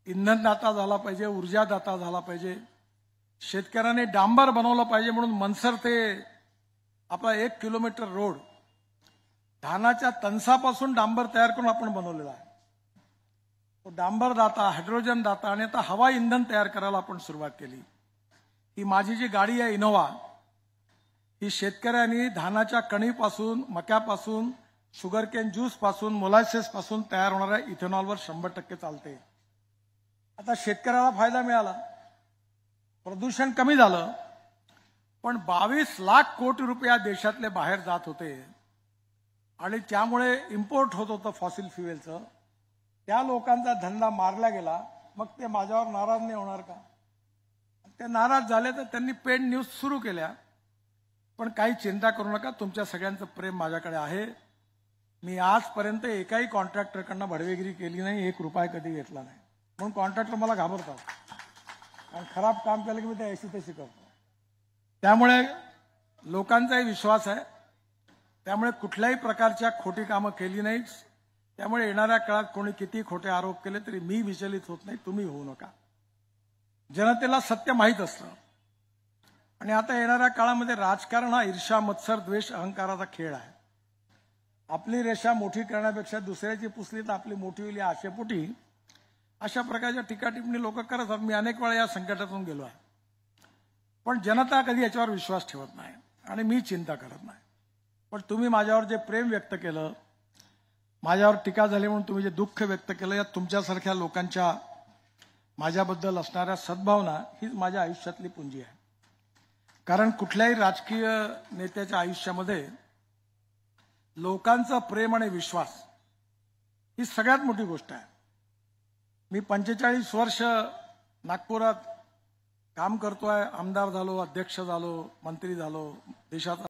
इंधनदाता झाला पाहिजे, ऊर्जादाता झाला पाहिजे. शेतकऱ्याने डांबर बनवलं पाहिजे म्हणून मनसर ते आपला 1 किलोमीटर रोड धानाच्या तणसापासून डांबर तयार करून आपण बनवलेला आहे. तो डांबर दाता, हायड्रोजन दाता आणि आता हवा इंधन तयार करायला आपण सुरुवात केली. ही माझी जी गाडी आहे इनोव्हा, ही शेतकऱ्यांनी धानाच्या कणीपासून, मक्यापासून, शुगरकेन ज्यूस पासून, मोलॅसेस पासून तयार होणाऱ्या इथेनॉलवर 100% चालते. आता शेतकऱ्याला फायदा मिळाला, प्रदूषण कमी झालं, पण 22 लाख कोटी रुपये देशातले बाहेर जात होते आणि त्यामुळे इम्पोर्ट होत होतं फॉसिल फ्युएलचं. त्या लोकांचा धंदा मारला गेला. मग ते माझ्यावर नाराज नाही होणार का? ते नाराज झाले तर त्यांनी पेड न्यूज सुरू केल्या. पण काही चिंता करू नका, तुमच्या सगळ्यांचं प्रेम माझ्याकडे आहे. मी आजपर्यंत एकाही कॉन्ट्रॅक्टरकडनं भडवेगिरी केली नाही, 1 रुपया कधी घेतला नाही. म्हणून कॉन्ट्रॅक्टर मला घाबरतात आणि खराब काम केलं की मी ते ऐशी तशी करतो. त्यामुळे लोकांचाही विश्वास आहे. त्यामुळे कुठल्याही प्रकारच्या खोटी कामं केली नाहीत. त्यामुळे येणाऱ्या काळात कोणी किती खोटे आरोप केले तरी मी विचलित होत नाही, तुम्ही होऊ नका. जनतेला सत्य माहीत असतं. आणि आता येणाऱ्या काळामध्ये राजकारण हा ईर्ष्या, मत्सर, द्वेष, अहंकाराचा खेळ आहे. आपली रेषा मोठी करण्यापेक्षा दुसऱ्याची पुसली तर आपली मोठी होईल या आशेपोटी अशा प्रकारच्या टीकाटिप्पणी लोक करत असतात. मी अनेक वेळा या संकटातून गेलो आहे. पण जनता कधी याच्यावर विश्वास ठेवत नाही आणि मी चिंता करत नाही. पण तुम्ही माझ्यावर जे प्रेम व्यक्त केलं, माझ्यावर टीका झाली म्हणून तुम्ही जे दुःख व्यक्त केलं, या तुमच्यासारख्या लोकांच्या माझ्याबद्दल असणाऱ्या सद्भावना हीच माझ्या आयुष्यातली पुंजी आहे. कारण कुठल्याही राजकीय नेत्याच्या आयुष्यामध्ये लोकांचं प्रेम आणि विश्वास ही सगळ्यात मोठी गोष्ट आहे. मी 45 वर्ष नागपुरात काम करतोय. आमदार झालो, अध्यक्ष झालो, मंत्री झालो, देशाचा